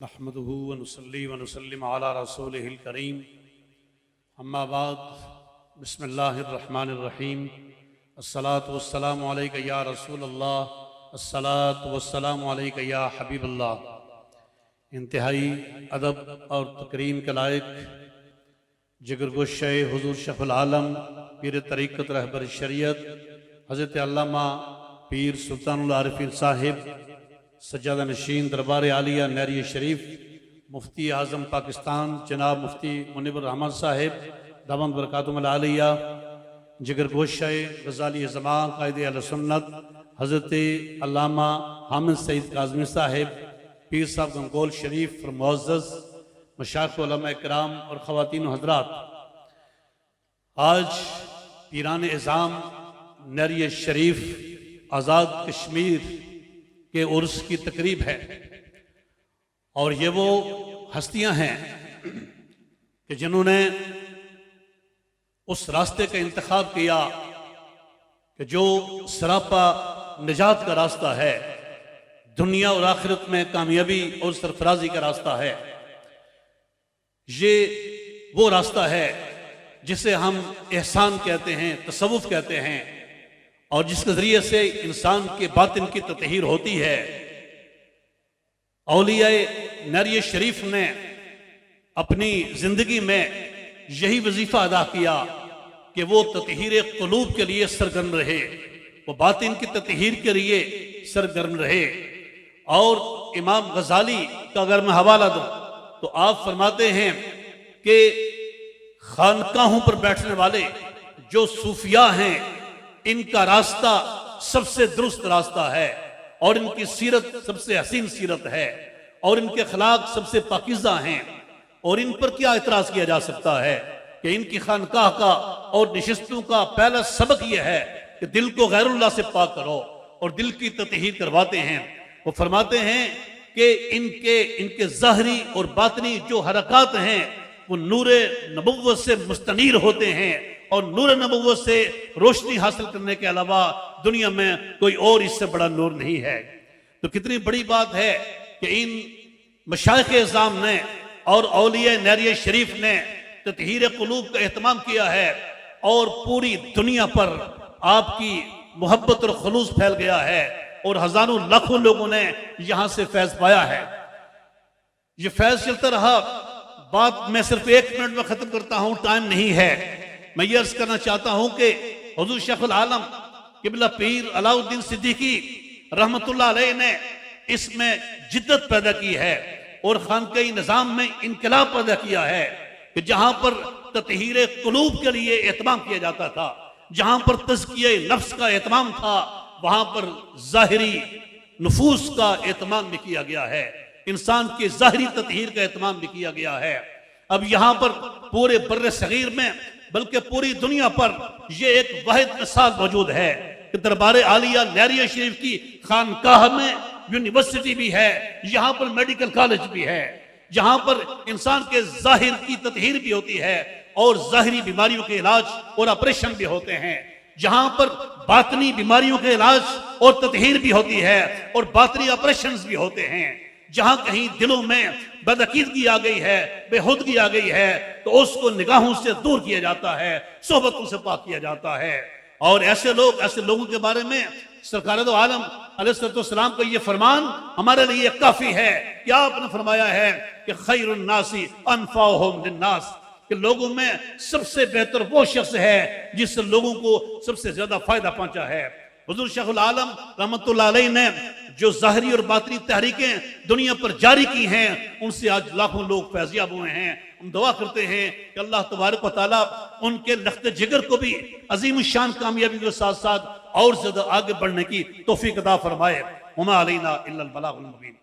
نحمده ونصلي ونسلم على رسوله الكريم اما بعد بسم الله الرحمن الرحیم الصلاة والسلام علیک یا رسول اللہ الصلاة والسلام علیک یا حبیب اللہ۔ انتہائی ادب اور تکریم کے لائق جگر گوشہ حضور شیخ العالم پیر طریقت رہبر شریعت حضرت علامہ پیر سلطان العارفین صاحب سجادہ نشین دربار عالیہ نیرین شریف مفتی اعظم پاکستان جناب مفتی منیب الرحمن صاحب دامت برکاتہم العالیہ، جگر گوشہ غزالی زمان قائد اہل سنت حضرت علامہ حامد سعید کاظمی صاحب پیر صاحب گنگول شریف اور معزز مشائخ علماء کرام اور خواتین و حضرات، آج پیران اعظام نریان شریف آزاد کشمیر کے عرس کی تقریب ہے، اور یہ وہ ہستیاں ہیں کہ جنہوں نے اس راستے کا انتخاب کیا کہ جو سراپا نجات کا راستہ ہے، دنیا اور آخرت میں کامیابی اور سرفرازی کا راستہ ہے۔ یہ وہ راستہ ہے جسے ہم احسان کہتے ہیں، تصوف کہتے ہیں، اور جس کے ذریعے سے انسان کے باطن کی تطہیر ہوتی ہے۔ اولیاء نیرین شریف نے اپنی زندگی میں یہی وظیفہ ادا کیا کہ وہ تطہیر قلوب کے لیے سرگرم رہے، وہ باطن کی تطہیر کے لیے سرگرم رہے۔ اور امام غزالی کا اگر میں حوالہ دوں تو آپ فرماتے ہیں کہ خانقاہوں پر بیٹھنے والے جو صوفیاء ہیں، ان کا راستہ سب سے درست راستہ ہے، اور ان کی سیرت سب سے حسین سیرت ہے، اور ان کے اخلاق سب سے پاکیزہ ہیں، اور ان پر کیا اعتراض کیا جا سکتا ہے کہ ان کی خانقاہ کا اور نشستوں کا پہلا سبق یہ ہے کہ دل کو غیر اللہ سے پاک کرو، اور دل کی تطہیر کرواتے ہیں۔ وہ فرماتے ہیں کہ ان کے ظاہری اور باطنی جو حرکات ہیں وہ نور نبوت سے مستنیر ہوتے ہیں، اور نور نبوت سے روشنی حاصل کرنے کے علاوہ دنیا میں کوئی اور اس سے بڑا نور نہیں ہے۔ تو کتنی بڑی بات ہے کہ ان مشائخ اعظام نے اور اولیاء نیرین شریف نے تطہیر قلوب کا اہتمام کیا ہے، اور پوری دنیا پر آپ کی محبت اور خلوص پھیل گیا ہے، اور ہزاروں لاکھوں لوگوں نے یہاں سے فیض پایا ہے۔ یہ فیض چلتا رہا۔ بات میں صرف 1 منٹ میں ختم کرتا ہوں، ٹائم نہیں ہے۔ میں یہ عرض کرنا چاہتا ہوں کہ حضور شیخ العالم قبلہ پیر الدین صدیقی رحمت اللہ علیہ نے اس میں جدت پیدا کی ہے، اور خانقاہی نظام میں انقلاب پیدا کیا ہے کہ جہاں پر تطہیر قلوب کے لیے اہتمام کیا جاتا تھا، جہاں پر تزکیہ نفس کا اہتمام تھا، وہاں پر ظاہری نفوس کا اہتمام بھی کیا گیا ہے، انسان کی ظاہری تطہیر کا اہتمام بھی کیا گیا ہے۔ اب یہاں پر پورے بر صغیر میں بلکہ پوری دنیا پر یہ ایک واحد مثال موجود ہے کہ دربار عالیہ نیرین شریف کی خانقاہ میں یونیورسٹی بھی ہے، یہاں پر میڈیکل کالج بھی ہے، جہاں پر انسان کے ظاہر کی تطہیر بھی ہوتی ہے، اور ظاہری بیماریوں کے علاج اور آپریشن بھی ہوتے ہیں، جہاں پر باطنی بیماریوں کے علاج اور تطہیر بھی ہوتی ہے، اور باطنی آپریشنز بھی ہوتے ہیں۔ جہاں کہیں دلوں میں بدعقیدگی آ گئی ہے، بے حدگی آ گئی ہے، تو اس کو نگاہوں سے دور کیا جاتا ہے، صحبتوں سے پاک کیا جاتا ہے۔ اور ایسے لوگوں کے بارے میں سرکار دو عالم علیہ السلام کا یہ فرمان ہمارے لیے کافی ہے کہ آپ نے فرمایا ہے کہ خیر الناس انفعہم للناس، کہ لوگوں میں سب سے بہتر وہ شخص ہے جس سے لوگوں کو سب سے زیادہ فائدہ پہنچا ہے۔ حضور شیخ العالم رحمت اللہ علیہ نے جو ظاہری اور باطنی تحریکیں دنیا پر جاری کی ہیں، ان سے آج لاکھوں لوگ فیضیاب ہوئے ہیں۔ ہم دعا کرتے ہیں کہ اللہ تبارک و تعالیٰ ان کے لخت جگر کو بھی عظیم الشان کامیابی کے ساتھ ساتھ اور زیادہ آگے بڑھنے کی توفیق عطا فرمائے۔ وما علینا الا البلاغ المبین۔